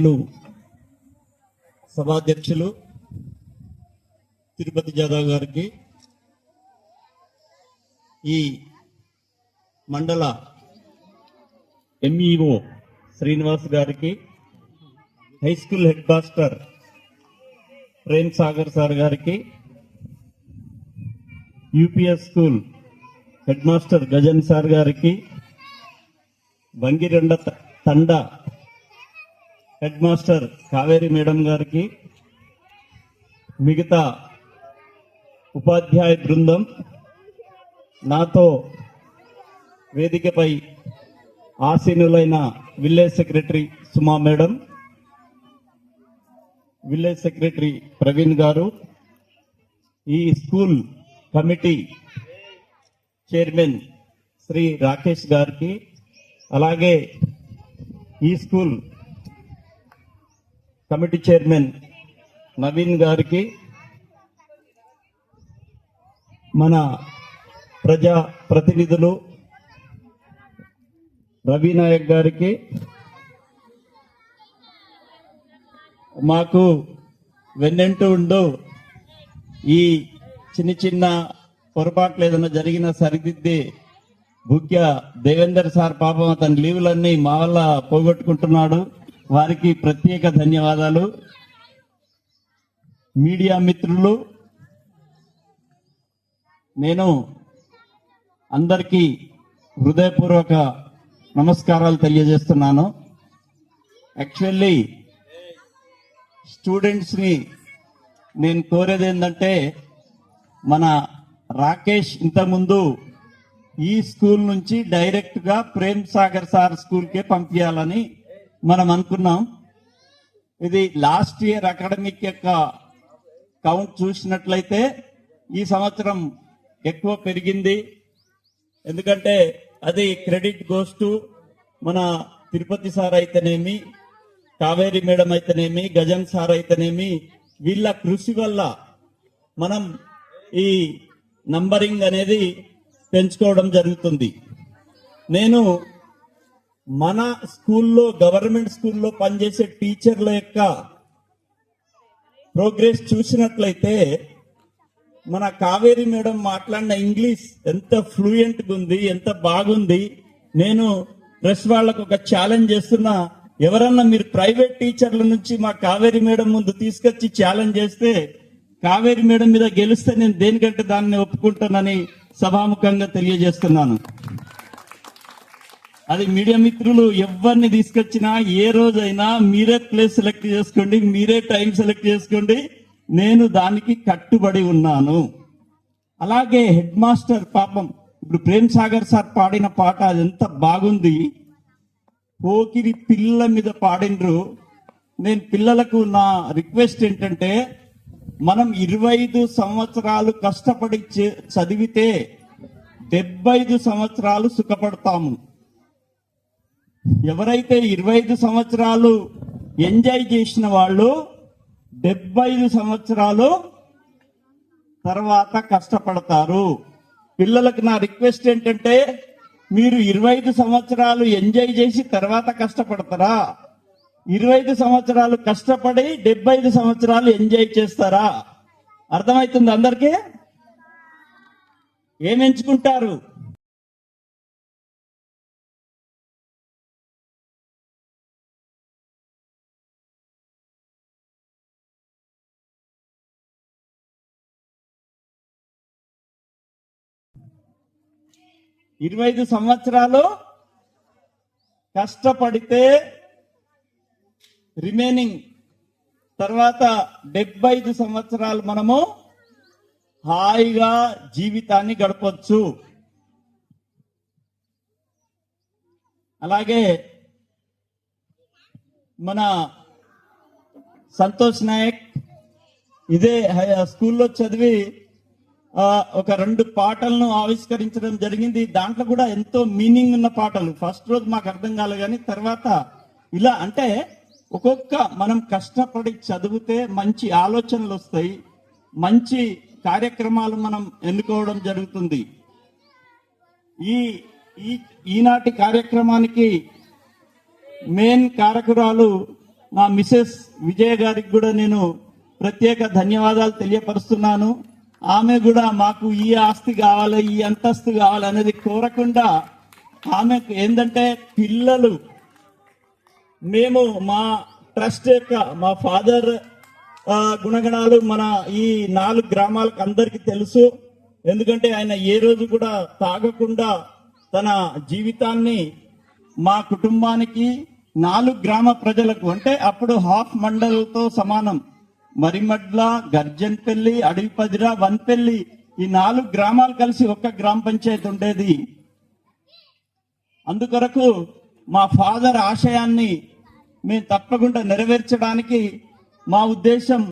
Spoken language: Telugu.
గౌరవనీయులు సభాధ్యక్షులు తిరుపతి జాదవ్ గారికి, ఈ మండల ఎంఈఓ శ్రీనివాస్ గారికి, high school head master Prem Sagar sir గారికి, UPS school head master Gajan sir గారికి, Bangirenda Thanda head master Kaveri madam గారికి, మిగతా ఉపాధ్యాయ బృందం, నాతో వేదికపై ఆసీనులైన village secretary Suma madam, village secretary Praveen garu, ఈ school committee chairman Shri Rakesh గారికి, అలాగే ఈ స్కూల్ కమిటీ చైర్మన్ నవీన్ గారికి, మన ప్రజా ప్రతినిధులు రవి నాయక్ గారికి, మాకు వెన్నెంటూ ఉండు ఈ చిన్న చిన్న పొరపాట్లు ఏదైనా జరిగిన సరిదిద్ది ముఖ్య దేవేందర్ సార్ పాపం అతని లీవులన్నీ మా వల్ల పోగొట్టుకుంటున్నాడు, వారికి ప్రత్యేక ధన్యవాదాలు. మీడియా మిత్రులు, నేను అందరికీ హృదయపూర్వక నమస్కారాలు తెలియజేస్తున్నాను. యాక్చువల్లీ స్టూడెంట్స్ని నేను కోరేది ఏంటంటే, మన రాకేష్ ఇంతకుముందు ఈ స్కూల్ నుంచి డైరెక్ట్గా ప్రేమ్ సాగర్ సార్ స్కూల్కే పంపించాలని మనం అనుకున్నాం. ఇది లాస్ట్ ఇయర్ అకాడమిక్ యొక్క కౌంట్ చూసినట్లయితే ఈ సంవత్సరం ఎక్కువ పెరిగింది. ఎందుకంటే అది క్రెడిట్ గోస్ టు మన తిరుపతి సార్ అయితేనేమి, కావేరి మేడం అయితేనేమి, గజన్ సార్ అయితేనేమి, వీళ్ళ కృషి వల్ల మనం ఈ నంబరింగ్ అనేది పెంచుకోవడం జరుగుతుంది. నేను మన స్కూల్లో, గవర్నమెంట్ స్కూల్లో పనిచేసే టీచర్ల యొక్క ప్రోగ్రెస్ చూసినట్లయితే, మన కావేరి మేడం మాట్లాడిన ఇంగ్లీష్ ఎంత ఫ్లూయెంట్గా ఉంది, ఎంత బాగుంది. నేను ప్రెస్ వాళ్ళకు ఒక ఛాలెంజ్ చేస్తున్నా, ఎవరన్నా మీరు ప్రైవేట్ టీచర్ల నుంచి మా కావేరి మేడం ముందు తీసుకొచ్చి ఛాలెంజ్ చేస్తే, కావేరి మేడం మీద గెలిస్తే నేను దేనికంటే దాన్ని ఒప్పుకుంటానని సభాముఖంగా తెలియజేస్తున్నాను. అది మీడియా మిత్రులు ఎవరిని తీసుకొచ్చినా ఏ రోజైనా మీరే ప్లేస్ సెలెక్ట్ చేసుకోండి, మీరే టైం సెలెక్ట్ చేసుకోండి, నేను దానికి కట్టుబడి ఉన్నాను. అలాగే హెడ్ మాస్టర్ పాపం ఇప్పుడు ప్రేమ్ సాగర్ సార్ పాడిన పాట అది ఎంత బాగుంది, పోకిరి పిల్లల మీద పాడినరు. నేను పిల్లలకు నా రిక్వెస్ట్ ఏంటంటే, మనం 25 సంవత్సరాలు కష్టపడి చదివితే 75 సంవత్సరాలు సుఖపడతాము. ఎవరైతే 25 సంవత్సరాలు ఎంజాయ్ చేసిన వాళ్ళు 75 సంవత్సరాలు తర్వాత కష్టపడతారు. పిల్లలకు నా రిక్వెస్ట్ ఏంటంటే, మీరు 25 సంవత్సరాలు ఎంజాయ్ చేసి తర్వాత కష్టపడతారా, 25 సంవత్సరాలు కష్టపడి 75 సంవత్సరాలు ఎంజాయ్ చేస్తారా? అర్థమవుతుంది అందరికీ? ఏం ఎంచుకుంటారు? ఇరవై 25 సంవత్సరాలు కష్టపడితే రిమైనింగ్ తర్వాత 75 సంవత్సరాలు మనము హాయిగా జీవితాన్ని గడపచ్చు. అలాగే మన సంతోష్ నాయక్ ఇదే స్కూల్లో చదివి ఒక 2 పాటలను ఆవిష్కరించడం జరిగింది. దాంట్లో కూడా ఎంతో మీనింగ్ ఉన్న పాటలు. ఫస్ట్ రోజు మాకు అర్థం కాలేదు, కానీ తర్వాత ఇలా అంటే ఒక్కొక్క మనం కష్టపడి చదివితే మంచి ఆలోచనలు వస్తాయి, మంచి కార్యక్రమాలు మనం ఎన్నుకోవడం జరుగుతుంది. ఈనాటి కార్యక్రమానికి మెయిన్ కారకురాలు నా మిసెస్ విజయ గారికి కూడా నేను ప్రత్యేక ధన్యవాదాలు తెలియపరుస్తున్నాను. ఆమె కూడా మాకు ఈ ఆస్తి కావాలి, ఈ అంతస్తు కావాలి అనేది కోరకుండా ఆమెకు ఏంటంటే పిల్లలు, మేము మా ట్రస్ట్ యొక్క మా ఫాదర్ గుణగణాలు మన ఈ 4 గ్రామాలకు అందరికీ తెలుసు. ఎందుకంటే ఆయన ఏ రోజు కూడా తాగకుండా తన జీవితాన్ని మా కుటుంబానికి 4 గ్రామ ప్రజలకు, అంటే అప్పుడు హాఫ్ మండల్తో సమానం, మరిమడ్ల, గర్జన్పల్లి, అడవిపదిర, వన్పల్లి, ఈ 4 గ్రామాలు కలిసి ఒక్క గ్రామ పంచాయతీ ఉండేది. అందుకొరకు మా ఫాదర్ ఆశయాన్ని మేము తప్పకుండా నెరవేర్చడానికి మా ఉద్దేశం